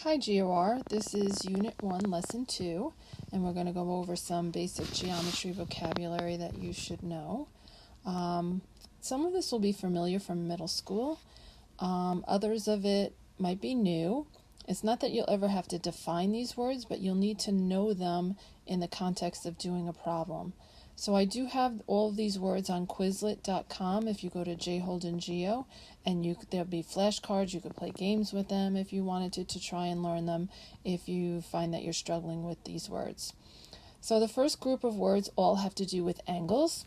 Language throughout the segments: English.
Hi GOR, this is Unit 1, Lesson 2, and we're going to go over some basic geometry vocabulary that you should know. Some of this will be familiar from middle school, others of it might be new. It's not that you'll ever have to define these words, but you'll need to know them in the context of doing a problem. So I do have all of these words on Quizlet.com if you go to jholdengeo, and there'll be flashcards. You could play games with them if you wanted to try and learn them if you find that you're struggling with these words. So the first group of words all have to do with angles.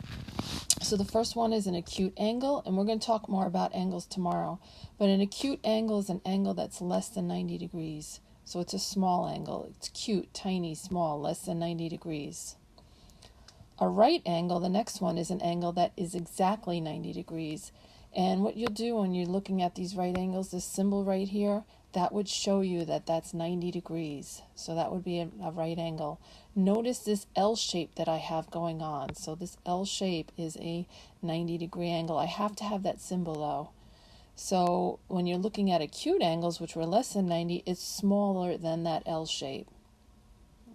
So the first one is an acute angle, and we're going to talk more about angles tomorrow. But an acute angle is an angle that's less than 90 degrees. So it's a small angle. It's cute, tiny, small, less than 90 degrees. A right angle, the next one, is an angle that is exactly 90 degrees. And what you'll do when you're looking at these right angles, this symbol right here, that would show you that that's 90 degrees. So that would be a right angle. Notice this L shape that I have going on. So this L shape is a 90-degree angle. I have to have that symbol though. So when you're looking at acute angles, which were less than 90, it's smaller than that L shape.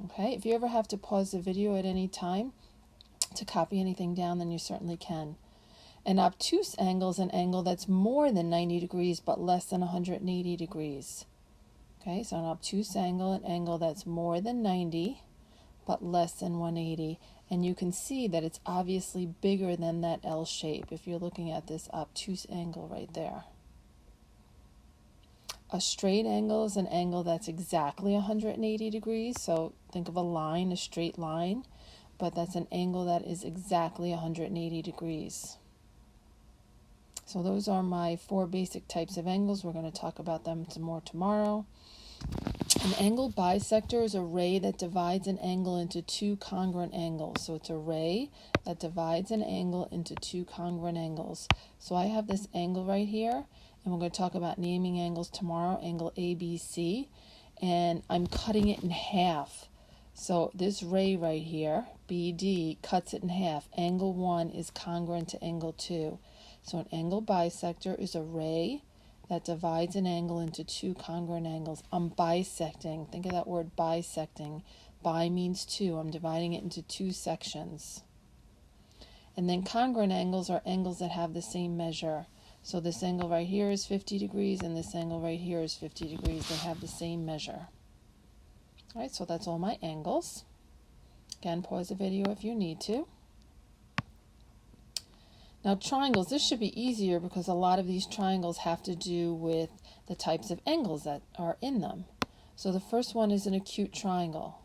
Okay, if you ever have to pause the video at any time to copy anything down, then you certainly can. An obtuse angle is an angle that's more than 90 degrees but less than 180 degrees. Okay, so an obtuse angle, an angle that's more than 90 but less than 180. And you can see that it's obviously bigger than that L shape if you're looking at this obtuse angle right there. A straight angle is an angle that's exactly 180 degrees. So think of a line, a straight line, but that's an angle that is exactly 180 degrees. So those are my 4 basic types of angles. We're going to talk about them some more tomorrow. An angle bisector is a ray that divides an angle into 2 congruent angles. So it's a ray that divides an angle into 2 congruent angles. So I have this angle right here, and we're going to talk about naming angles tomorrow, angle ABC, and I'm cutting it in half. So this ray right here, BD, cuts it in half. Angle 1 is congruent to angle 2. So an angle bisector is a ray that divides an angle into 2 congruent angles. I'm bisecting. Think of that word bisecting. Bi means 2. I'm dividing it into 2 sections. And then congruent angles are angles that have the same measure. So this angle right here is 50 degrees, and this angle right here is 50 degrees. They have the same measure. All right, so that's all my angles. Again, pause the video if you need to. Now triangles, this should be easier because a lot of these triangles have to do with the types of angles that are in them. So the first one is an acute triangle.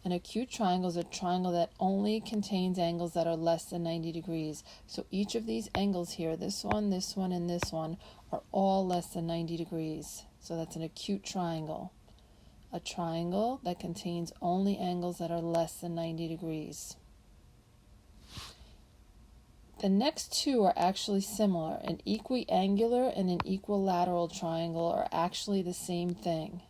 An acute triangle is a triangle that only contains angles that are less than 90 degrees. So each of these angles here, this one, and this one, are all less than 90 degrees. So that's an acute triangle. A triangle that contains only angles that are less than 90 degrees. The next 2 are actually similar. An equiangular and an equilateral triangle are actually the same thing.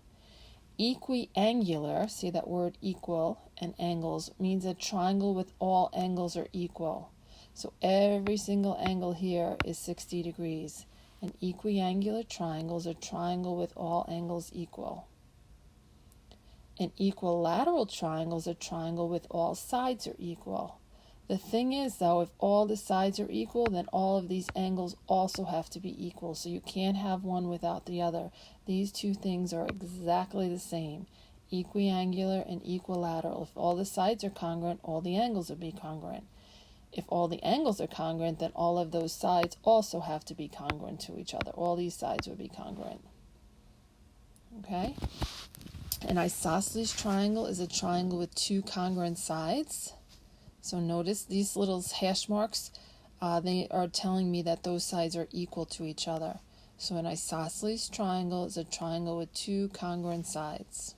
Equiangular, see that word equal and angles, means a triangle with all angles are equal. So every single angle here is 60 degrees. An equiangular triangle is a triangle with all angles equal. An equilateral triangle is a triangle with all sides are equal. The thing is, though, if all the sides are equal, then all of these angles also have to be equal. So you can't have one without the other. These 2 things are exactly the same, equiangular and equilateral. If all the sides are congruent, all the angles will be congruent. If all the angles are congruent, then all of those sides also have to be congruent to each other. All these sides would be congruent. Okay? An isosceles triangle is a triangle with 2 congruent sides. So notice these little hash marks, they are telling me that those sides are equal to each other. So an isosceles triangle is a triangle with 2 congruent sides.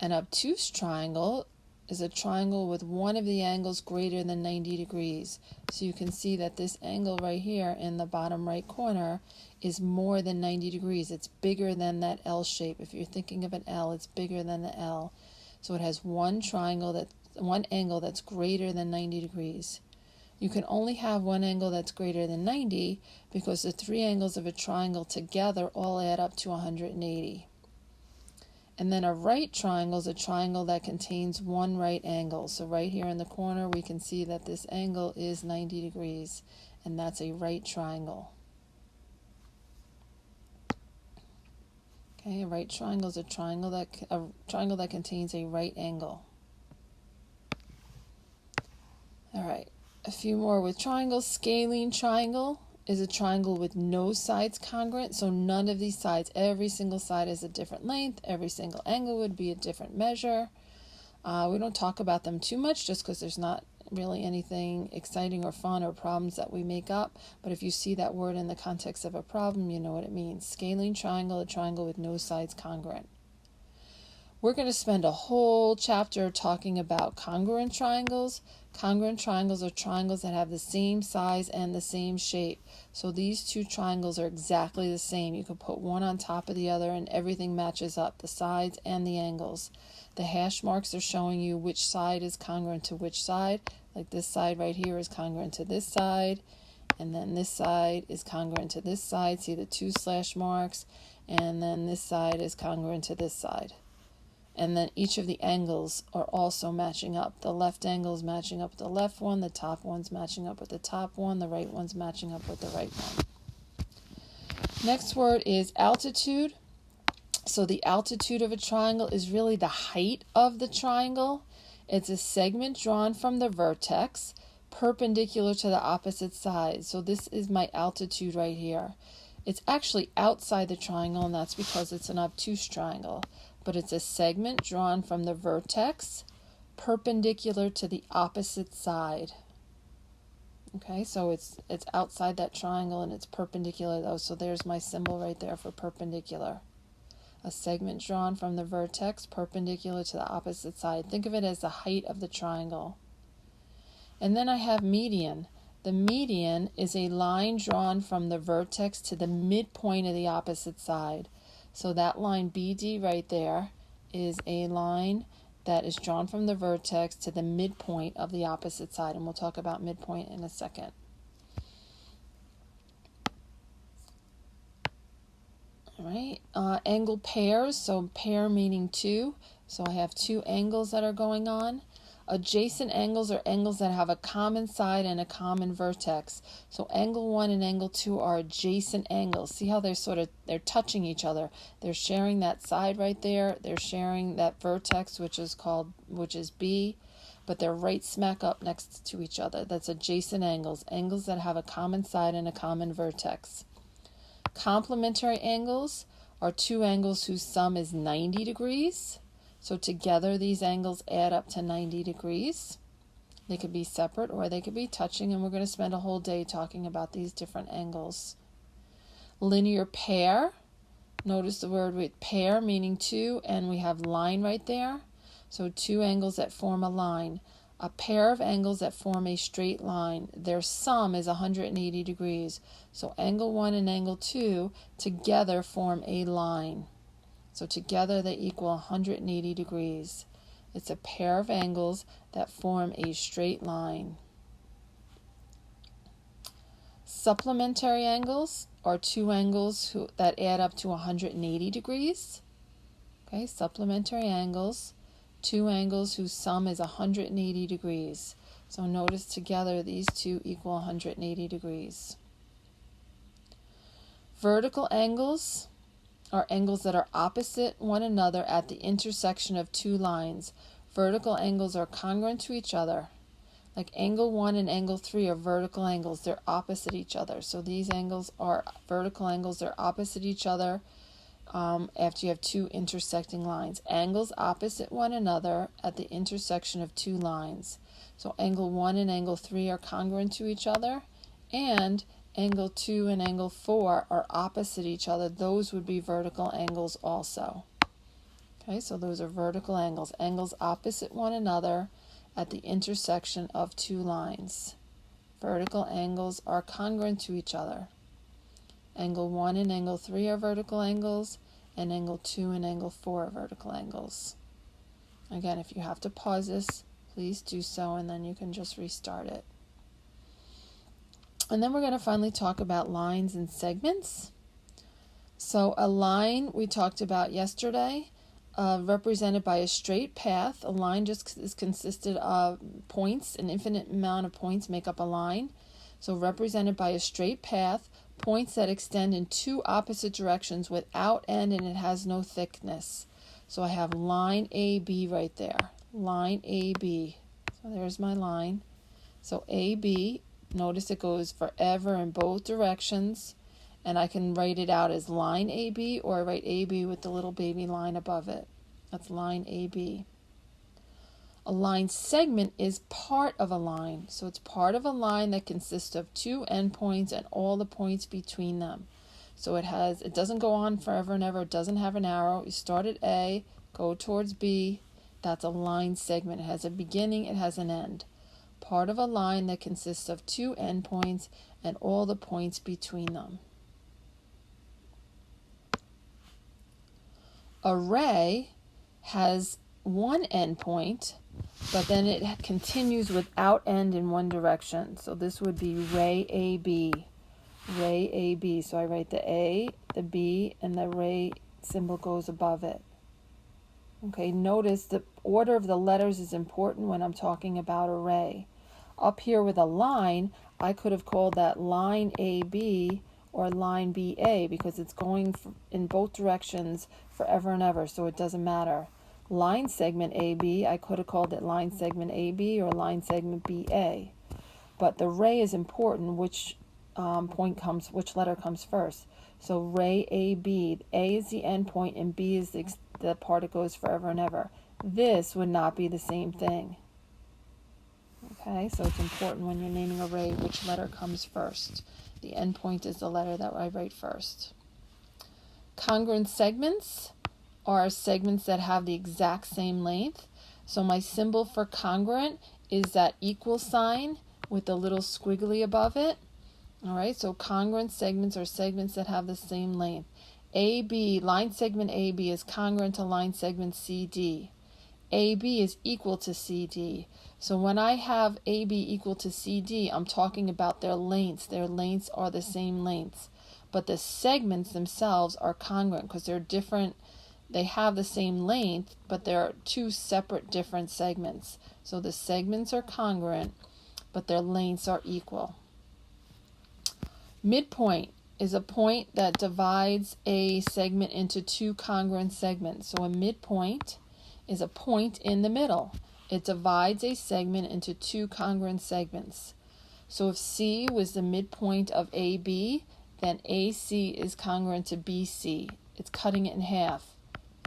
An obtuse triangle is a triangle with one of the angles greater than 90 degrees. So you can see that this angle right here in the bottom right corner is more than 90 degrees. It's bigger than that L shape. If you're thinking of an L, it's bigger than the L. So it has one angle that's greater than 90 degrees. You can only have one angle that's greater than 90 because the three angles of a triangle together all add up to 180. And then a right triangle is a triangle that contains one right angle. So right here in the corner we can see that this angle is 90 degrees, and that's a right triangle. Okay, a right triangle is a triangle that contains a right angle. All right, a few more with triangles. Scalene triangle is a triangle with no sides congruent, so none of these sides, every single side is a different length, every single angle would be a different measure. We don't talk about them too much just because there's not really anything exciting or fun or problems that we make up, but if you see that word in the context of a problem, you know what it means. Scalene triangle, a triangle with no sides congruent. We're going to spend a whole chapter talking about congruent triangles. Congruent triangles are triangles that have the same size and the same shape. So these two triangles are exactly the same. You could put one on top of the other and everything matches up, the sides and the angles. The hash marks are showing you which side is congruent to which side. Like this side right here is congruent to this side, and then this side is congruent to this side. See the two slash marks, and then this side is congruent to this side. And then each of the angles are also matching up. The left angle is matching up with the left one, the top one's matching up with the top one, the right one's matching up with the right one. Next word is altitude. So the altitude of a triangle is really the height of the triangle. It's a segment drawn from the vertex perpendicular to the opposite side. So this is my altitude right here. It's actually outside the triangle, and that's because it's an obtuse triangle. But it's a segment drawn from the vertex perpendicular to the opposite side. Okay, so it's outside that triangle and it's perpendicular though, so there's my symbol right there for perpendicular. A segment drawn from the vertex perpendicular to the opposite side. Think of it as the height of the triangle. And then I have median. The median is a line drawn from the vertex to the midpoint of the opposite side. So that line BD right there is a line that is drawn from the vertex to the midpoint of the opposite side, and we'll talk about midpoint in a second. All right, angle pairs, so pair meaning two. So I have two angles that are going on. Adjacent angles are angles that have a common side and a common vertex. So angle 1 and angle 2 are adjacent angles. See how they're touching each other. They're sharing that side right there. They're sharing that vertex, which is B, but they're right smack up next to each other. That's adjacent angles, angles that have a common side and a common vertex. Complementary angles are two angles whose sum is 90 degrees. So together these angles add up to 90 degrees. They could be separate or they could be touching, and we're going to spend a whole day talking about these different angles. Linear pair. Notice the word with pair meaning two, and we have line right there. So two angles that form a line. A pair of angles that form a straight line. Their sum is 180 degrees. So angle 1 and angle 2 together form a line. So together they equal 180 degrees. It's a pair of angles that form a straight line. Supplementary angles are two angles that add up to 180 degrees. Okay, supplementary angles, two angles whose sum is 180 degrees. So notice together these two equal 180 degrees. Vertical angles are angles that are opposite one another at the intersection of two lines. Vertical angles are congruent to each other. Like angle 1 and angle 3 are vertical angles. They're opposite each other. So these angles are vertical angles. They're opposite each other after you have two intersecting lines. Angles opposite one another at the intersection of two lines. So angle 1 and angle 3 are congruent to each other, and angle 2 and angle 4 are opposite each other. Those would be vertical angles also. Okay, so those are vertical angles. Angles opposite one another at the intersection of two lines. Vertical angles are congruent to each other. Angle 1 and angle 3 are vertical angles, and angle 2 and angle 4 are vertical angles. Again, if you have to pause this, please do so, and then you can just restart it. And then we're going to finally talk about lines and segments. So a line we talked about yesterday, represented by a straight path. A line just is consisted of points. An infinite amount of points make up a line. So represented by a straight path, points that extend in two opposite directions without end, and it has no thickness. So I have line AB right there. Line AB. So there's my line. So AB, notice it goes forever in both directions. And I can write it out as line AB, or I write AB with the little baby line above it. That's line AB. A line segment is part of a line. So it's part of a line that consists of two endpoints and all the points between them. So it doesn't go on forever and ever. It doesn't have an arrow. You start at A, go towards B. That's a line segment. It has a beginning, it has an end. Part of a line that consists of two endpoints and all the points between them. A ray has one endpoint, but then it continues without end in one direction. So this would be ray AB. Ray AB. So I write the A, the B, and the ray symbol goes above it. Okay, notice the order of the letters is important when I'm talking about a ray. Up here with a line, I could have called that line AB or line BA because it's going in both directions forever and ever, so it doesn't matter. Line segment AB, I could have called it line segment AB or line segment BA. But the ray is important, which letter comes first. So ray AB, A is the end point and B is the part that goes forever and ever. This would not be the same thing. Okay, so it's important when you're naming a ray which letter comes first. The endpoint is the letter that I write first. Congruent segments are segments that have the exact same length. So my symbol for congruent is that equal sign with the little squiggly above it. All right, so congruent segments are segments that have the same length. AB, line segment AB is congruent to line segment CD. AB is equal to CD. So when I have AB equal to CD, I'm talking about their lengths. Their lengths are the same lengths. But the segments themselves are congruent because they're different. They have the same length, but they're two separate different segments. So the segments are congruent, but their lengths are equal. Midpoint is a point that divides a segment into two congruent segments. So a midpoint is a point in the middle. It divides a segment into two congruent segments. So if C was the midpoint of AB, then AC is congruent to BC. It's cutting it in half.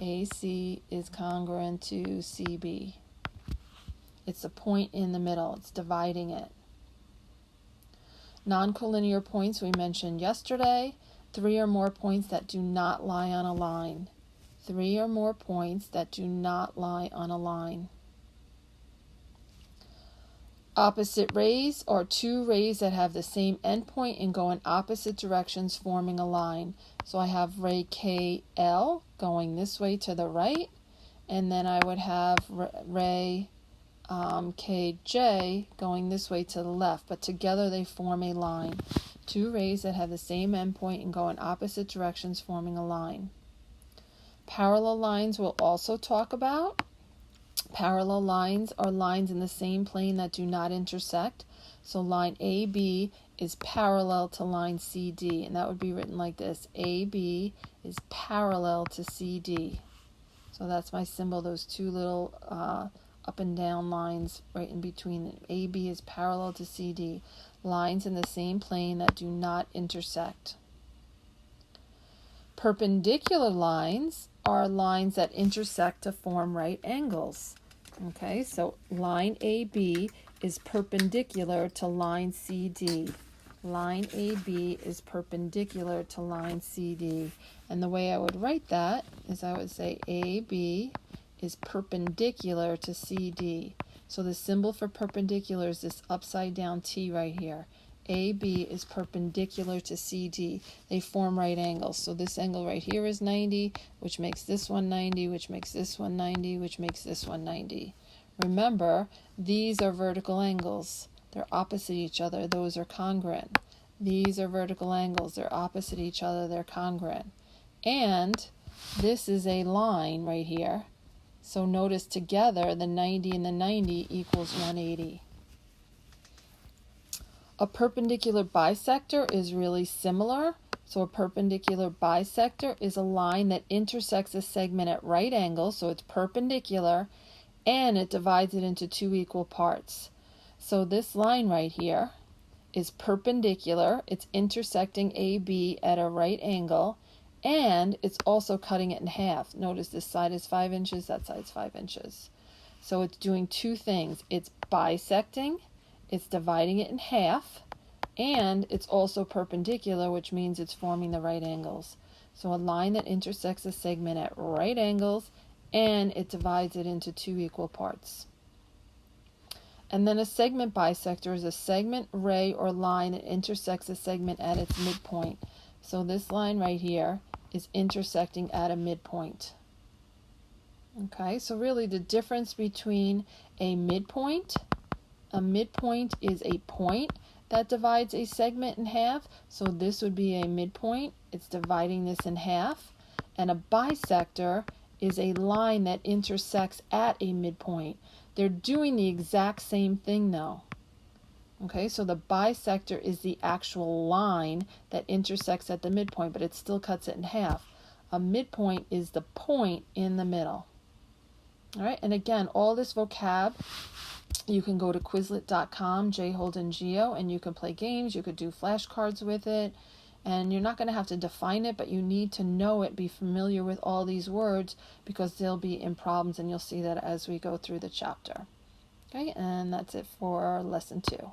AC is congruent to CB. It's a point in the middle. It's dividing it. Non-collinear points we mentioned yesterday. 3 or more points that do not lie on a line. 3 or more points that do not lie on a line. Opposite rays are two rays that have the same endpoint and go in opposite directions, forming a line. So I have ray KL going this way to the right, and then I would have ray KJ going this way to the left, but together they form a line. Two rays that have the same endpoint and go in opposite directions, forming a line. Parallel lines we'll also talk about. Parallel lines are lines in the same plane that do not intersect. So line AB is parallel to line CD, and that would be written like this. AB is parallel to CD. So that's my symbol, those two little up and down lines right in between. AB is parallel to CD. Lines in the same plane that do not intersect. Perpendicular lines are lines that intersect to form right angles. Okay, so line AB is perpendicular to line CD. Line AB is perpendicular to line CD. And the way I would write that is I would say AB is perpendicular to CD. So the symbol for perpendicular is this upside down T right here. AB is perpendicular to CD. They form right angles. So this angle right here is 90, which makes this one 90, which makes this one 90, which makes this one 90. Remember, these are vertical angles. They're opposite each other. Those are congruent. These are vertical angles. They're opposite each other. They're congruent. And this is a line right here. So notice together the 90 and the 90 equals 180. A perpendicular bisector is really similar. So a perpendicular bisector is a line that intersects a segment at right angles, so it's perpendicular, and it divides it into two equal parts. So this line right here is perpendicular, it's intersecting AB at a right angle, and it's also cutting it in half. Notice this side is 5 inches, that side's 5 inches. So it's doing two things. It's bisecting, it's dividing it in half, and it's also perpendicular, which means it's forming the right angles. So a line that intersects a segment at right angles, and it divides it into two equal parts. And then a segment bisector is a segment, ray, or line that intersects a segment at its midpoint. So this line right here is intersecting at a midpoint. Okay, so really the difference between a midpoint is a point that divides a segment in half. So this would be a midpoint. It's dividing this in half. And a bisector is a line that intersects at a midpoint. They're doing the exact same thing though. Okay, so the bisector is the actual line that intersects at the midpoint, but it still cuts it in half. A midpoint is the point in the middle. All right, and again, all this vocab, you can go to Quizlet.com, J. Holden Geo, and you can play games. You could do flashcards with it, and you're not going to have to define it, but you need to know it, be familiar with all these words, because they'll be in problems, and you'll see that as we go through the chapter. Okay, and that's it for lesson 2.